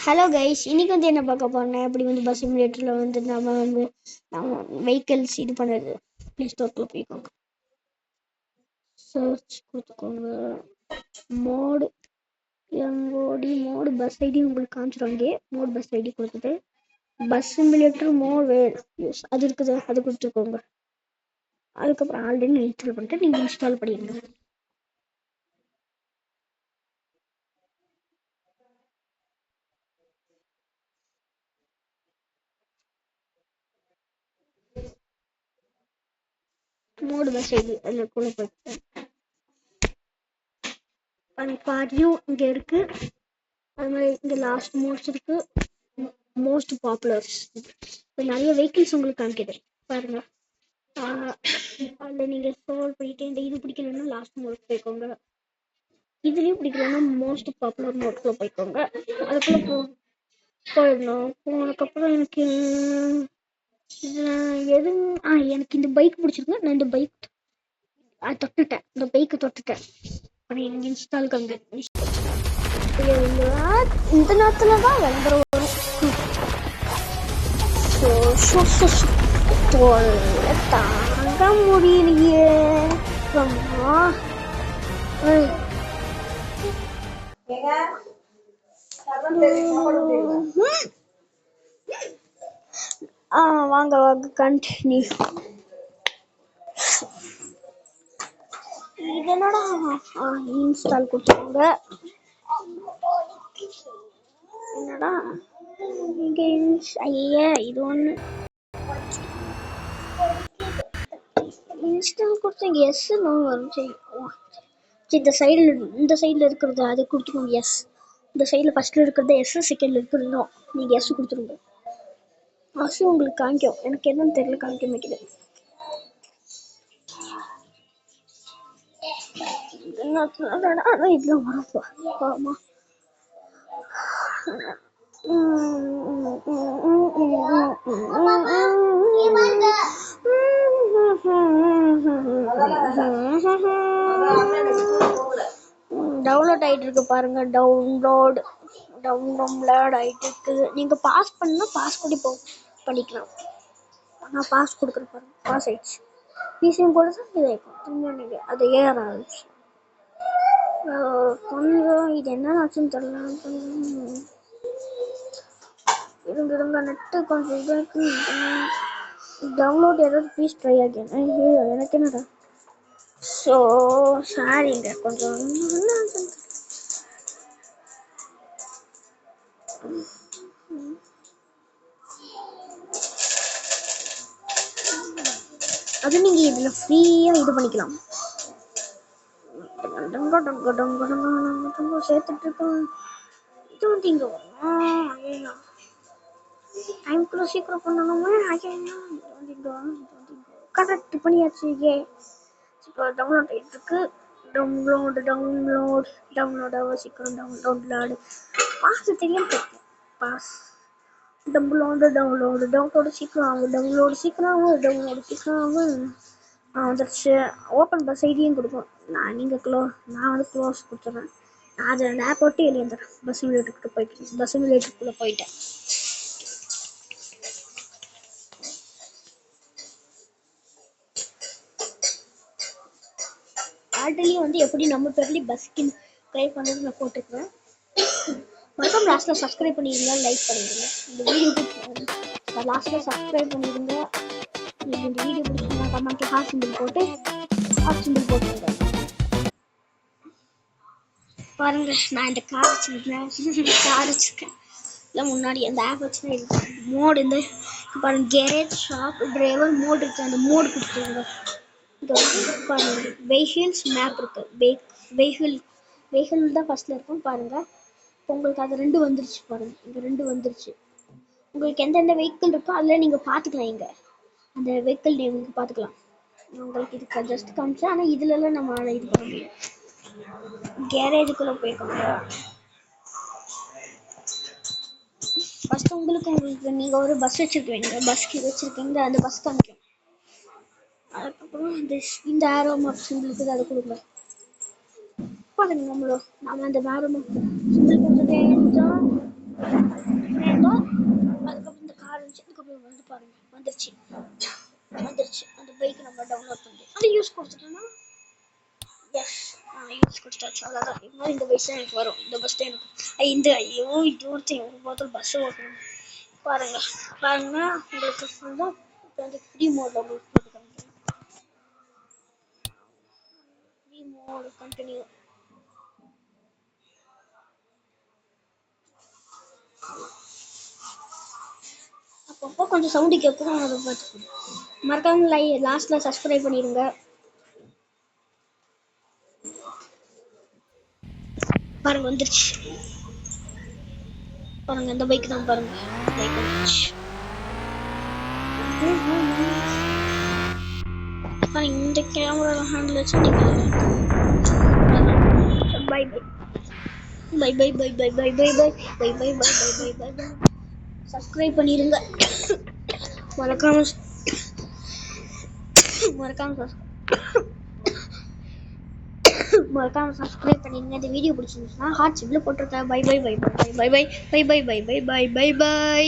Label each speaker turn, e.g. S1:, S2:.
S1: Hello guys, இன்னைக்கு என்ன பார்க்க போறோம்னா எப்படி பஸ் சிமுலேட்டர்ல நம்ம வெஹிக்கிள்ஸ் இது பண்ணுறது. ப்ளே ஸ்டோர்க்குள்ள போய்க்கோங்க, சர்ச் கொடுத்துக்கோங்க, மோடு மோடு பஸ் ஐடி உங்களுக்கு காமிச்சிருவாங்க. மோடு பஸ் ஐடி கொடுத்துட்டு பஸ் சிமுலேட்டர் மோடு அது இருக்குது, அது கொடுத்துக்கோங்க. அதுக்கப்புறம் ஆல்ரெடி இன்ஸ்டால் பண்ணிட்டு நீங்கள் இன்ஸ்டால் பண்ணிடுங்க. மோடு பஸ் ஐடி அதில் கூட போயிட்டு பாதியும் இங்கே இருக்கு. அது மாதிரி இங்கே லாஸ்ட் மோஸ்ட் இருக்கு, மோஸ்ட் பாப்புலர்ஸ். இப்போ நிறைய வெஹிக்கிள்ஸ் உங்களுக்கு காமிக்குது பாருங்க. அதில் நீங்கள் ஸ்க்ரோல் பண்ணிட்டு இந்த இது பிடிக்கலன்னா லாஸ்ட் மோட் போய்க்கோங்க. இதுலேயும் பிடிக்கலன்னா மோஸ்ட் பாப்புலர் மோட்குள்ளே போய்க்கோங்க. அதுக்குள்ளே போயிடணும். போனதுக்கப்புறம் எனக்கு எனக்கு இந்த பைக் பிடிச்சிருக்கு. நான் இந்த பைக் தொட்டுட்டேன், இந்த பைக்கு தொட்டுட்டேன். ஆனால் எனக்கு இன்ஸ்டாலுக்கு வந்து இந்த நேரத்தில் தான் விளம்பரம் வரும். தாங்க முடியலையே. வாங்க வாங்க கண்டினியூ. இது என்னடா இன்ஸ்டால் கொடுத்துருங்க. என்னடா இங்கே ஐயா இது ஒன்று இன்ஸ்டால் கொடுத்தீங்க. எஸ் நோ வரும். சரி இந்த சைடில் இருக்கிறது அது கொடுத்துக்கோங்க. எஸ் இந்த சைடில் ஃபஸ்ட்டில் இருக்கிறது எஸ், செகண்டில் இருக்கிறது நோ. நீங்கள் எஸ் கொடுத்துருங்க. அசு உங்களுக்கு காமிக்கும், எனக்கு என்னன்னு தெரியல, காமிக்க வைக்குது. இதெல்லாம் வரப்போ ஆமாம். டவுன்லோட் ஆகிட்டு இருக்கு பாருங்க. டவுன்லோட் ஆகிட்டு இருக்கு. நீங்கள் பாஸ் பண்ணால் பாஸ் பண்ணி பண்ணிக்கலாம். நான் பாஸ் கொடுக்குறேன் பாருங்க. பாஸ் ஆயிடுச்சு. பிசிஎம் போட தான் இதாகிடும். திரும்ப நீங்கள் அதை ஏற ஆரம்பிச்சு கொஞ்சம் இது என்ன ஆச்சுன்னு தெரியல. இருங்க நெட்டு கொஞ்சம் இதாக இருக்கு. டவுன்லோட் ஏதாவது ப்ளீஸ் ட்ரை ஆகேன். எனக்கு என்னடா ஸோ சாரிங்க கொஞ்சம் அது நீங்கள் இதில் ஃப்ரீயாக இது பண்ணிக்கலாம். சேர்த்துட்டு இருக்கோம். இது வந்து இங்கே வரும். டைம்குள்ளே சீக்கிரம் பண்ணணுமே. கரெக்ட் பண்ணியாச்சு. இப்போ டவுன்லோட் ஆகிட்டு இருக்கு. டவுன்லோட் ஆக சீக்கிரம். டவுன்லோடு பாஸ் தெரியும். பாஸ் டவுன்லோடு சீக்கிரம் ஆகும். டவுன்லோடு சீக்கிரம் ஆகும். வந்துடுச்சு. ஓப்பன் பஸ் ஐடியும் கொடுக்கும். நான் வந்து க்ளோஸ் கொடுத்துட்றேன். நான் அதை அந்த ஆப் விட்டு வெளியே வந்துடுறேன். பஸ் சிமுலேட்டருக்குள்ளே போயிட்டேன். ஆல்ரெடி வந்து எப்படி நம்ம பேர்லேயும் பஸ்க்கு ட்ரை பண்ணுறது நான் போட்டுக்கிறேன். மறக்காம லாஸ்ட்டில் சப்ஸ்கிரைப் பண்ணிடுங்க, லைக் பண்ணிடுங்க. இந்த வீடியோ லாஸ்ட்டில் சப்ஸ்கிரைப் பண்ணிடுங்க. நீங்கள் இந்த வீடியோ பிடிச்சிங்கன்னா கமெண்ட்டில் ஹார்ட் சிம்பிள் போட்டுருங்க. பாருங்க, நான் இந்த கார் வச்சுருக்கேன். இல்லை முன்னாடி அந்த ஆப் வச்சு மோடு இந்த பாருங்க, கேரேஜ் ஷாப் டிரைவர் மோடு இருக்குது. அந்த மோடு கொடுத்துருங்க. இங்கே வந்து பாருங்க வெஹிக்கிள்ஸ் மேப் இருக்குது. வெஹிக்கிள் தான் ஃபஸ்ட்டில் இருக்கும் பாருங்கள். உங்களுக்கு அது 2 வந்துருச்சு பாருங்கள். இங்கே 2 வந்துருச்சு. உங்களுக்கு எந்தெந்த வெஹிக்கிள் இருக்கோ அதில் நீங்கள் பார்த்துக்கலாம். இங்கே அந்த வெஹிக்கிள் நேம் நீங்கள் பார்த்துக்கலாம். உங்களுக்கு இதுக்கு ஜஸ்ட் காமிச்சேன். ஆனால் இதுலலாம் நம்ம இது பண்ண முடியும். கேரேஜுக்குள்ளே போய்க்கோங்க. ஃபஸ்ட்டு உங்களுக்கு நீங்கள் ஒரு பஸ் வச்சுருக்கீங்க. அந்த பஸ் காமிக்கும். அதுக்கப்புறம் இந்த ஆரோ மார்க் சிம்பிள் இருக்குது, அதை கொடுங்க. பாருங்க நம்ம அந்த ஆரோ மார்க் சிம்பிள் கொடுத்துட்டே இருந்தோம். பாருங்க வந்துருச்சு. அந்த பைக் நம்ம டவுன்லோட் பண்ணி அந்த யூஸ் கொடுத்துட்டோம்னா எஸ் யூஸ் கொடுத்தாச்சு. அவ்வளோதான். இது மாதிரி இந்த பஸ் தான் எனக்கு வரும். இந்த பஸ் தான் எனக்கு இந்த ஐயோ இது ஒருத்தன் ஒரு பார்த்து பஸ் ஓட்டணும் பாருங்க. பாருங்கன்னா உங்களுக்கு ஃபுல்லாக இப்போ வந்து ஃப்ரீ மோடில் உங்களுக்கு போட்டு காமிக்கிறேன். Free mode continue. அப்பப்போ கொஞ்சம் சவுண்டு கேட்கும், அதை பார்த்துக்கணும். மறக்காம லாஸ்ட்ல சப்ஸ்கிரைப் பண்ணிடுங்க. பாருங்க வந்துருச்சு. பாருங்க இந்த பைக் தான் பாருங்க. பைக் வந்துருச்சு. இந்த கேமரா ஹேண்டில் வச்சு bye bye bye bye bye bye bye bye bye bye bye bye bye bye bye. Subscribe பண்ணிடுங்க. மறக்காம சப்ஸ்கிரைப் பண்ணிடுங்க. இந்த வீடியோ பிடிச்சிருந்துச்சுன்னா ஹார்ட் சிம்பிள் போட்டிருக்கேன். Bye bye bye bye bye bye bye bye bye bye bye bye by.